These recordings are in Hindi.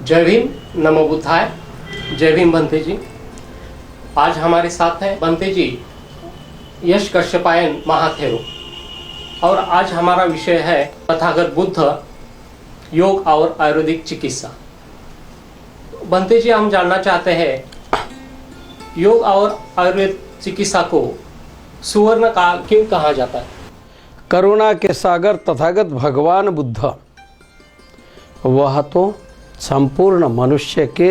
जय भीम, नमो बुद्धाय। जय भीम बंते जी। आज हमारे साथ हैं बंते जी यश कश्यपायन महाथेरो और आज हमारा विषय है तथागत बुद्ध, योग और आयुर्वेदिक चिकित्सा। बंते जी, हम जानना चाहते हैं योग और आयुर्वेद चिकित्सा को सुवर्ण काल क्यों कहा जाता है? करुणा के सागर तथागत भगवान बुद्ध, वह तो संपूर्ण मनुष्य के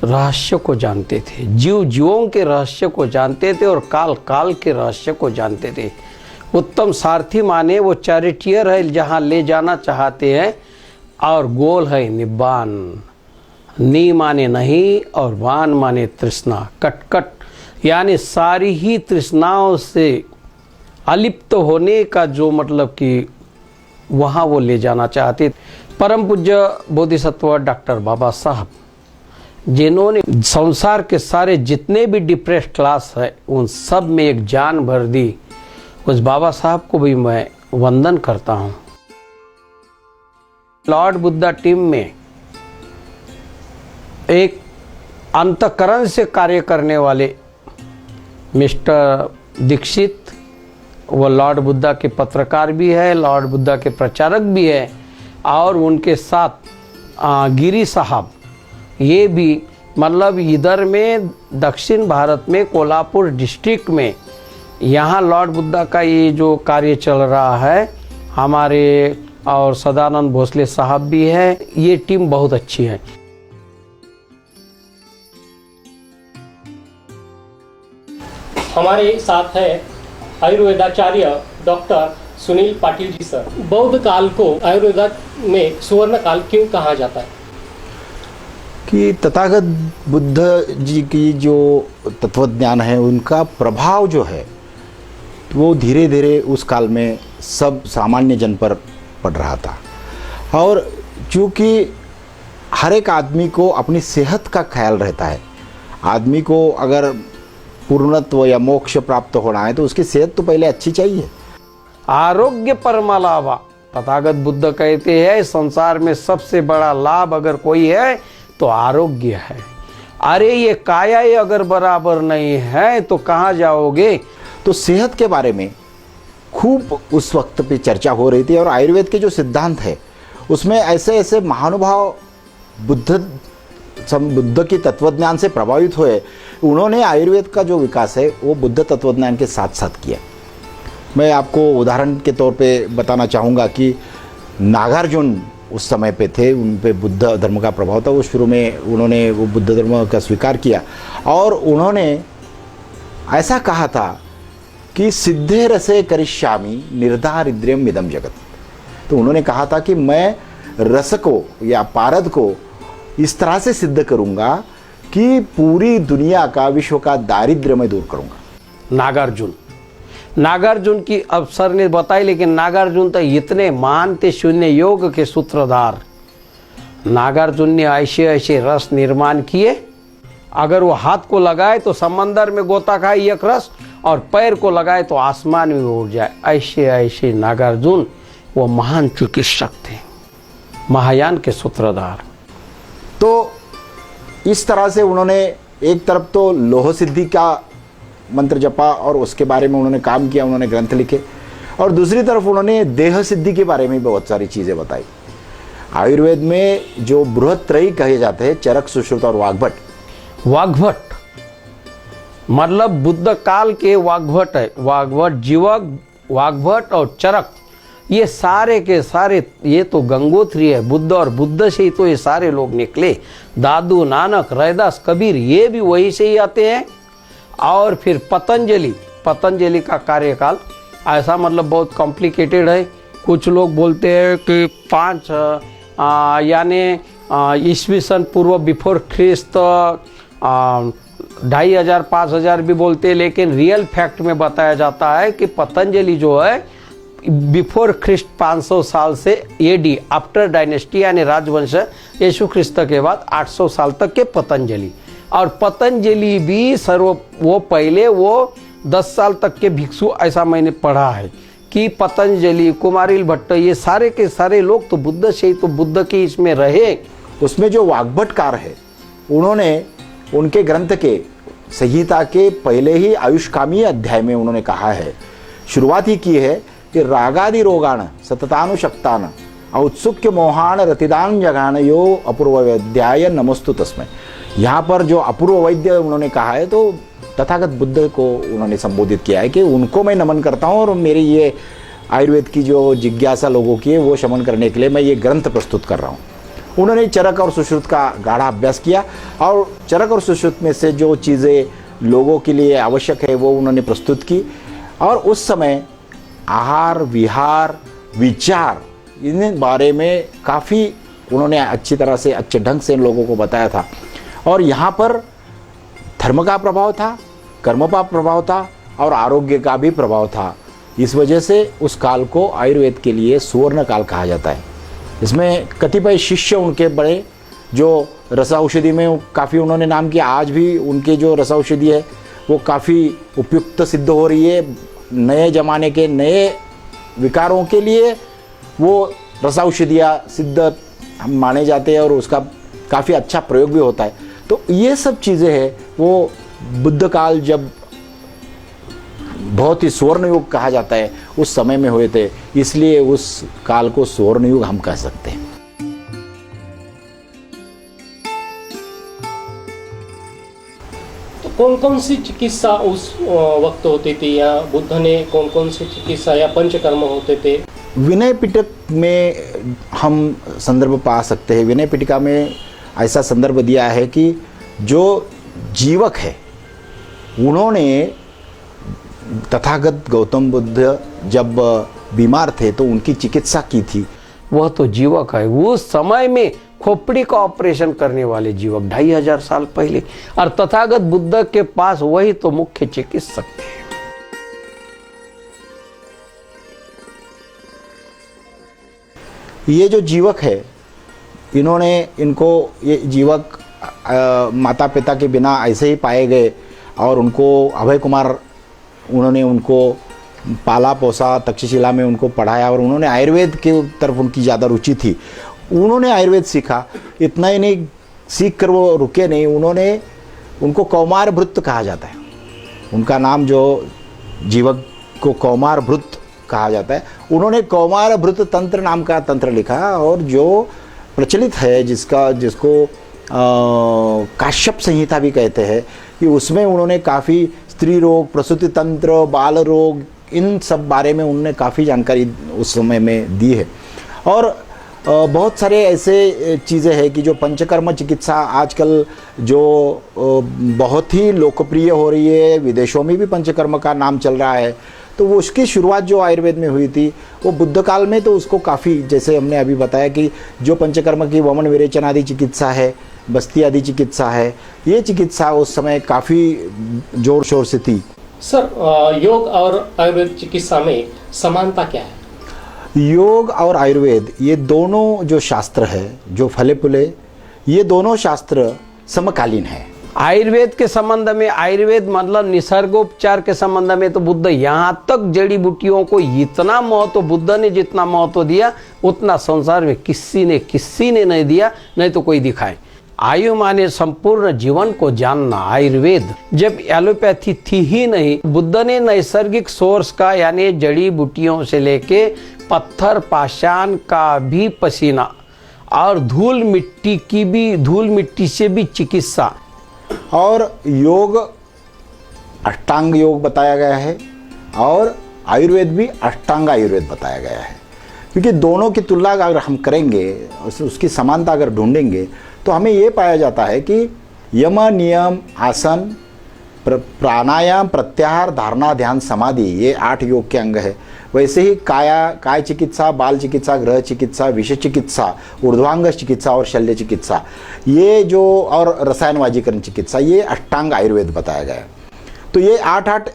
रहस्य को जानते थे, जीवों के रहस्य को जानते थे और काल के रहस्य को जानते थे। उत्तम सारथी माने वो चैरिटियर है, जहाँ ले जाना चाहते हैं, और गोल है निब्बान। नी माने नहीं और वान माने तृष्णा, कट यानी सारी ही तृष्णाओं से अलिप्त होने का जो मतलब कि वहाँ वो ले जाना चाहते। परम पूज्य बोधिसत्व डॉक्टर बाबा साहब, जिन्होंने संसार के सारे जितने भी डिप्रेस्ड क्लास है उन सब में एक जान भर दी, उस बाबा साहब को भी मैं वंदन करता हूँ। लॉर्ड बुद्धा टीम में एक अंतःकरण से कार्य करने वाले मिस्टर दीक्षित, वो लॉर्ड बुद्धा के पत्रकार भी है, लॉर्ड बुद्धा के प्रचारक भी है, और उनके साथ गिरी साहब, ये भी मतलब इधर में दक्षिण भारत में कोल्हापुर डिस्ट्रिक्ट में यहाँ लॉर्ड बुद्धा का ये जो कार्य चल रहा है, हमारे और सदानंद भोसले साहब भी है। ये टीम बहुत अच्छी है। हमारे साथ है आयुर्वेदाचार्य डॉक्टर सुनील पाटिल जी सर। बौद्ध काल को आयुर्वेद में सुवर्ण काल क्यों कहा जाता है? कि तथागत बुद्ध जी की जो तत्वज्ञान है, उनका प्रभाव जो है वो धीरे धीरे उस काल में सब सामान्य जन पर पड़ रहा था। और चूँकि हर एक आदमी को अपनी सेहत का ख्याल रहता है, आदमी को अगर पूर्णत्व या मोक्ष प्राप्त होना है तो उसकी सेहत तो पहले अच्छी चाहिए। आरोग्य परमालावा, तथागत बुद्ध कहते हैं संसार में सबसे बड़ा लाभ अगर कोई है तो आरोग्य है। अरे ये काया ही अगर बराबर नहीं है तो कहाँ जाओगे? तो सेहत के बारे में खूब उस वक्त पे चर्चा हो रही थी। और आयुर्वेद के जो सिद्धांत है उसमें ऐसे ऐसे महानुभाव बुद्ध की तत्वज्ञान से प्रभावित हुए, उन्होंने आयुर्वेद का जो विकास है वो बुद्ध तत्वज्ञान के साथ साथ किया। मैं आपको उदाहरण के तौर पे बताना चाहूँगा कि नागार्जुन उस समय पे थे, उन पे बुद्ध धर्म का प्रभाव था। वो शुरू में उन्होंने वो बुद्ध धर्म का स्वीकार किया और उन्होंने ऐसा कहा था कि सिद्धे रसे करिष्यामि निर्धारिद्र्यम इदम जगत। तो उन्होंने कहा था कि मैं रस को या पारद को इस तरह से सिद्ध करूँगा कि पूरी दुनिया का, विश्व का दारिद्र्य मैं दूर करूँगा। नागार्जुन की अवसर ने बताई, लेकिन नागार्जुन तो इतने महान थे, शून्य योग के सूत्रधार। नागार्जुन ने ऐसे ऐसे रस निर्माण किए, अगर वो हाथ को लगाए तो समंदर में गोता खाए एक रस, और पैर को लगाए तो आसमान में उड़ जाए। ऐसे ऐसे नागार्जुन वो महान चिकित्सक थे, महायान के सूत्रधार। तो इस तरह से उन्होंने एक तरफ तो लोह सिद्धि का मंत्र जपा और उसके बारे में उन्होंने काम किया, उन्होंने ग्रंथ लिखे, और दूसरी तरफ उन्होंने देह सिद्धि के बारे में बहुत सारी चीज़ें बताई। आयुर्वेद में जो बृहत्त्रयी कहे जाते हैं, चरक, सुश्रुत और वाग्भट मतलब बुद्ध काल के वाग्भट है। वाग्भट, जीवक, वाग्भट और चरक, ये सारे के सारे ये तो गंगोत्री है। बुद्ध और बुद्ध से ही तो ये सारे लोग निकले। दादू, नानक, रैदास, कबीर, ये भी वही से ही आते हैं। और फिर पतंजलि का कार्यकाल ऐसा मतलब बहुत कॉम्प्लिकेटेड है। कुछ लोग बोलते हैं कि 5 यानी ईस्वी सन पूर्व बिफोर ख्रिस्त, 2500 5000 भी बोलते हैं, लेकिन रियल फैक्ट में बताया जाता है कि पतंजलि जो है बिफोर ख्रिस्ट 500 साल से एडी, आफ्टर डायनेस्टी यानी राजवंश यीशु ख्रिस्त के बाद 800 साल तक के पतंजलि। और पतंजलि भी वो पहले वो 10 साल तक के भिक्षु, ऐसा मैंने पढ़ा है कि पतंजलि, कुमारिल भट्ट, ये सारे के सारे लोग तो बुद्ध से ही तो बुद्ध के इसमें रहे। उसमें जो वाग्भटकार है उन्होंने उनके ग्रंथ के संहिता के पहले ही आयुष्कामी अध्याय में उन्होंने कहा है, शुरुआत ही की है कि रागादि रोगाण सततानुशक्तान औत्सुक्य मोहान रतिदान जगान यो अपूर्व वैद्याय नमस्तु तस्मै। यहाँ पर जो अपूर्व वैद्य उन्होंने कहा है तो तथागत बुद्ध को उन्होंने संबोधित किया है कि उनको मैं नमन करता हूँ और मेरी ये आयुर्वेद की जो जिज्ञासा लोगों की है वो शमन करने के लिए मैं ये ग्रंथ प्रस्तुत कर रहा हूँ। उन्होंने चरक और सुश्रुत का गाढ़ा अभ्यास किया और चरक और सुश्रुत में से जो चीज़ें लोगों के लिए आवश्यक है वो उन्होंने प्रस्तुत की। और उस समय आहार विहार विचार इन बारे में काफ़ी उन्होंने अच्छी तरह से अच्छे ढंग से लोगों को बताया था। और यहाँ पर धर्म का प्रभाव था, कर्म का प्रभाव था और आरोग्य का भी प्रभाव था। इस वजह से उस काल को आयुर्वेद के लिए सुवर्ण काल कहा जाता है। इसमें कतिपय शिष्य उनके बड़े जो रस औषधि में काफ़ी उन्होंने नाम किया, आज भी उनके जो रस औषधि है वो काफ़ी उपयुक्त सिद्ध हो रही है। नए ज़माने के नए विकारों के लिए वो रस औषधियाँ सिद्ध माने जाते हैं और उसका काफ़ी अच्छा प्रयोग भी होता है। तो ये सब चीज़ें हैं वो बुद्ध काल जब बहुत ही सुवर्ण युग कहा जाता है उस समय में हुए थे, इसलिए उस काल को सुवर्ण युग हम कह सकते हैं। तो कौन कौन सी चिकित्सा उस वक्त होती थी या बुद्ध ने कौन कौन सी चिकित्सा या पंचकर्म होते थे? विनय पिटक में हम संदर्भ पा सकते हैं। विनय पिटका में ऐसा संदर्भ दिया है कि जो जीवक है उन्होंने तथागत गौतम बुद्ध जब बीमार थे तो उनकी चिकित्सा की थी। वह तो जीवक है, उस समय में खोपड़ी का ऑपरेशन करने वाले जीवक 2500 साल पहले, और तथागत बुद्ध के पास वही तो मुख्य चिकित्सक थे। ये जो जीवक है ये जीवक माता पिता के बिना ऐसे ही पाए गए और उनको अभय कुमार उन्होंने उनको पाला पोसा, तक्षशिला में उनको पढ़ाया और उन्होंने आयुर्वेद के तरफ उनकी ज़्यादा रुचि थी। उन्होंने आयुर्वेद सीखा, इतना ही नहीं सीख कर वो रुके नहीं, उनको कौमार भृत्य कहा जाता है। उनका नाम जो जीवक को कौमार भृत्य कहा जाता है, उन्होंने कौमार भृत्य तंत्र नाम का तंत्र लिखा और जो प्रचलित है जिसको काश्यप संहिता भी कहते हैं कि उसमें उन्होंने काफ़ी स्त्री रोग, प्रसूति तंत्र, बाल रोग, इन सब बारे में उन्होंने काफ़ी जानकारी उस समय में दी है। और बहुत सारे ऐसे चीज़ें हैं कि जो पंचकर्म चिकित्सा आजकल जो बहुत ही लोकप्रिय हो रही है, विदेशों में भी पंचकर्म का नाम चल रहा है। तो वो उसकी शुरुआत जो आयुर्वेद में हुई थी वो बुद्ध काल में, तो उसको काफ़ी, जैसे हमने अभी बताया कि जो पंचकर्म की वमन विरेचन आदि चिकित्सा है, बस्ती आदि चिकित्सा है, ये चिकित्सा उस समय काफ़ी जोर शोर से थी। सर, योग और आयुर्वेद चिकित्सा में समानता क्या है? योग और आयुर्वेद ये दोनों जो शास्त्र है, जो फले फूले, ये दोनों शास्त्र समकालीन है। आयुर्वेद के संबंध में, आयुर्वेद मतलब निसर्गोपचार के संबंध में तो बुद्ध यहाँ तक जड़ी बूटियों को इतना महत्व, बुद्ध ने जितना महत्व दिया उतना संसार में किसी ने नहीं दिया, नहीं तो कोई दिखाए। आयु माने संपूर्ण जीवन को जानना। आयुर्वेद जब एलोपैथी थी ही नहीं, बुद्ध ने नैसर्गिक सोर्स का यानी जड़ी बूटियों से लेके पत्थर पाषाण का भी पसीना और धूल मिट्टी से भी चिकित्सा, और योग अष्टांग योग बताया गया है और आयुर्वेद भी अष्टांग आयुर्वेद बताया गया है। क्योंकि दोनों की तुलना अगर हम करेंगे, उसकी समानता अगर ढूंढेंगे तो हमें ये पाया जाता है कि यम, नियम, आसन, प्राणायाम, प्रत्याहार, धारणा, ध्यान, समाधि, ये 8 योग के अंग है। वैसे ही काय चिकित्सा, बाल चिकित्सा, ग्रह चिकित्सा, विषय चिकित्सा, ऊर्ध्वांग चिकित्सा और शल्य चिकित्सा, ये जो और रसायनवाजीकरण चिकित्सा, ये अष्टांग आयुर्वेद बताया गया है। तो ये 8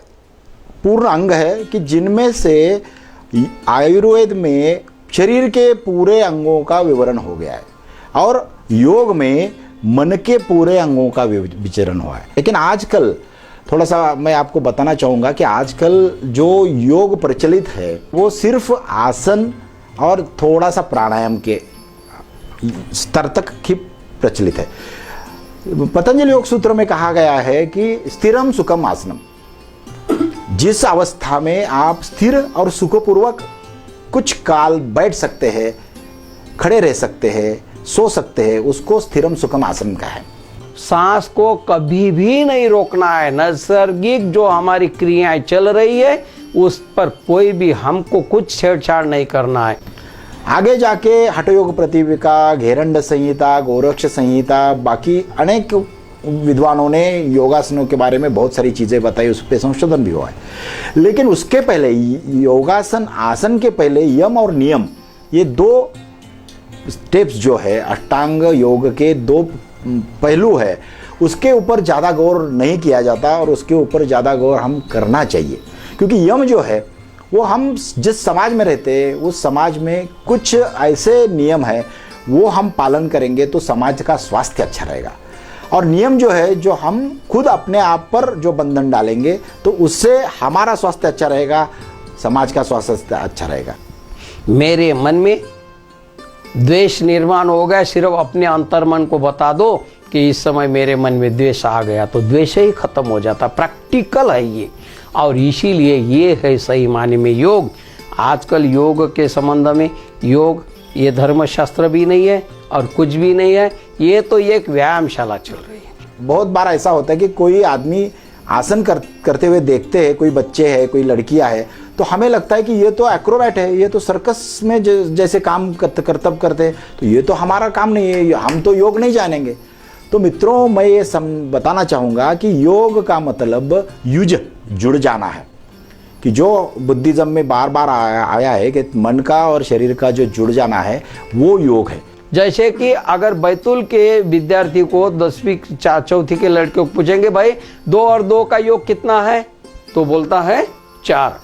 पूर्ण अंग है कि जिनमें से आयुर्वेद में शरीर के पूरे अंगों का विवरण हो गया है और योग में मन के पूरे अंगों का विचरण हुआ है। लेकिन आजकल थोड़ा सा मैं आपको बताना चाहूँगा कि आजकल जो योग प्रचलित है वो सिर्फ आसन और थोड़ा सा प्राणायाम के स्तर तक ही प्रचलित है। पतंजलि योग सूत्र में कहा गया है कि स्थिरम सुखम आसनम, जिस अवस्था में आप स्थिर और सुखपूर्वक कुछ काल बैठ सकते हैं, खड़े रह सकते हैं, सो सकते हैं, उसको स्थिरम सुखम आसन का है। सांस को कभी भी नहीं रोकना है। नैसर्गिक जो हमारी क्रियाएं चल रही है उस पर कोई भी हमको कुछ छेड़छाड़ नहीं करना है। आगे जाके हठयोग प्रतिविका, घेरंड संहिता, गोरक्ष संहिता, बाकी अनेक विद्वानों ने योगासनों के बारे में बहुत सारी चीज़ें बताई, उस पर संशोधन भी हुआ है। लेकिन उसके पहले योगासन आसन के पहले यम और नियम, ये दो स्टेप्स जो है अष्टांग योग के दो पहलू है, उसके ऊपर ज़्यादा गौर नहीं किया जाता और उसके ऊपर ज़्यादा गौर हम करना चाहिए। क्योंकि यम जो है वो हम जिस समाज में रहते हैं उस समाज में कुछ ऐसे नियम है वो हम पालन करेंगे तो समाज का स्वास्थ्य अच्छा रहेगा। और नियम जो है जो हम खुद अपने आप पर जो बंधन डालेंगे तो उससे हमारा स्वास्थ्य अच्छा रहेगा, समाज का स्वास्थ्य अच्छा रहेगा। मेरे मन में द्वेष निर्माण हो गया, सिर्फ अपने अंतर्मन को बता दो कि इस समय मेरे मन में द्वेष आ गया तो द्वेष ही खत्म हो जाता। प्रैक्टिकल है ये, और इसीलिए ये है सही माने में योग। आजकल योग के संबंध में योग ये धर्मशास्त्र भी नहीं है और कुछ भी नहीं है, ये तो एक व्यायामशाला चल रही है। बहुत बार ऐसा होता है कि कोई आदमी आसन करते हुए देखते हैं, कोई बच्चे हैं, कोई लड़कियां हैं, तो हमें लगता है कि ये तो एक्रोबैट है, ये तो सर्कस में जैसे काम करतब करते हैं, तो ये तो हमारा काम नहीं है, हम तो योग नहीं जानेंगे। तो मित्रों, मैं ये बताना चाहूँगा कि योग का मतलब युज, जुड़ जाना है, कि जो बुद्धिज्म में बार बार आया है कि मन का और शरीर का जो जुड़ जाना है वो योग है। जैसे कि अगर बैतूल के विद्यार्थी को 10वीं चौथी के लड़के को पूछेंगे भाई 2 और 2 का योग कितना है, तो बोलता है 4।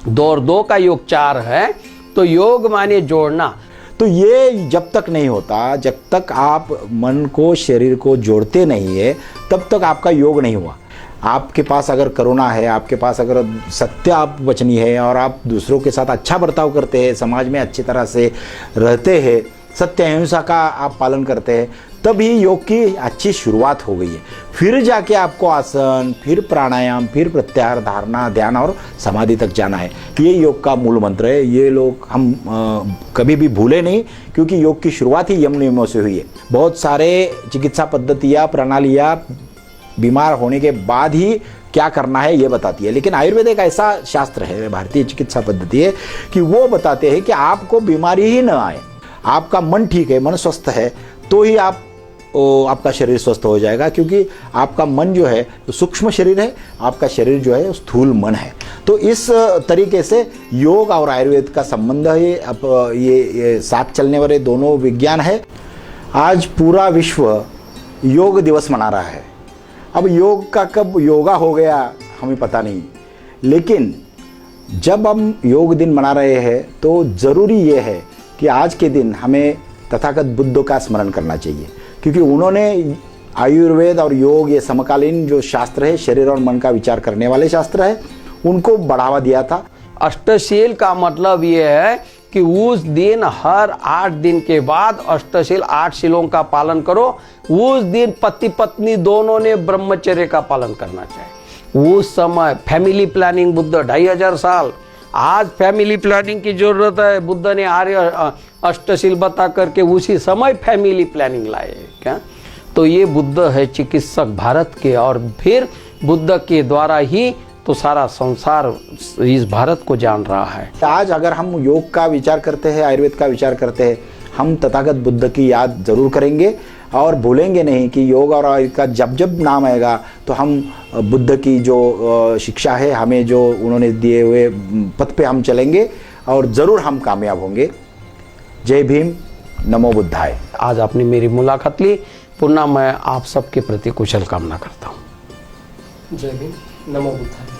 2 और 2 का योग 4 है, तो योग माने जोड़ना। तो ये जब तक नहीं होता, जब तक आप मन को शरीर को जोड़ते नहीं है, तब तक आपका योग नहीं हुआ। आपके पास अगर करुणा है, आपके पास अगर सत्य आप वचनी है और आप दूसरों के साथ अच्छा बर्ताव करते हैं, समाज में अच्छी तरह से रहते हैं, सत्य अहिंसा का आप पालन करते हैं, तभी योग की अच्छी शुरुआत हो गई है। फिर जाके आपको आसन, फिर प्राणायाम, फिर प्रत्याहार, धारणा, ध्यान और समाधि तक जाना है। ये योग का मूल मंत्र है। ये लोग हम कभी भी भूले नहीं, क्योंकि योग की शुरुआत ही यम नियमों से हुई है। बहुत सारे चिकित्सा पद्धतियाँ, प्रणालियाँ बीमार होने के बाद ही क्या करना है ये बताती है, लेकिन आयुर्वेद एक ऐसा शास्त्र है, भारतीय चिकित्सा पद्धति है, कि वो बताते हैं कि आपको बीमारी ही न आए, आपका मन ठीक है, मन स्वस्थ है, तो ही आपका शरीर स्वस्थ हो जाएगा। क्योंकि आपका मन जो है सूक्ष्म शरीर है, आपका शरीर जो है स्थूल मन है। तो इस तरीके से योग और आयुर्वेद का संबंध है। अब ये साथ चलने वाले दोनों विज्ञान है। आज पूरा विश्व योग दिवस मना रहा है। अब योग का कब योगा हो गया हमें पता नहीं, लेकिन जब हम योग दिन मना रहे हैं तो ज़रूरी ये है कि आज के दिन हमें तथागत बुद्ध का स्मरण करना चाहिए, क्योंकि उन्होंने आयुर्वेद और योग ये समकालीन जो शास्त्र है, शरीर और मन का विचार करने वाले शास्त्र है, उनको बढ़ावा दिया था। अष्टशील का मतलब ये है कि उस दिन हर 8 दिन के बाद अष्टशील 8 शीलों का पालन करो। उस दिन पति पत्नी दोनों ने ब्रह्मचर्य का पालन करना चाहिए। उस समय फैमिली प्लानिंग, बुद्ध 2500 साल, आज फैमिली प्लानिंग की जरूरत है। बुद्ध ने आर्य अष्टशील बता करके उसी समय फैमिली प्लानिंग लाए क्या। तो ये बुद्ध है चिकित्सक भारत के, और फिर बुद्ध के द्वारा ही तो सारा संसार इस भारत को जान रहा है। आज अगर हम योग का विचार करते हैं, आयुर्वेद का विचार करते हैं, हम तथागत बुद्ध की याद जरूर करेंगे और भूलेंगे नहीं कि योग और आयुर्वेद का जब जब नाम आएगा तो हम बुद्ध की जो शिक्षा है, हमें जो उन्होंने दिए हुए पथ पे हम चलेंगे और ज़रूर हम कामयाब होंगे। जय भीम, नमो बुद्धाय। आज आपने मेरी मुलाकात ली, पुनः मैं आप सबके प्रति कुशल कामना करता हूँ। जय भीम, नमो बुद्धाय।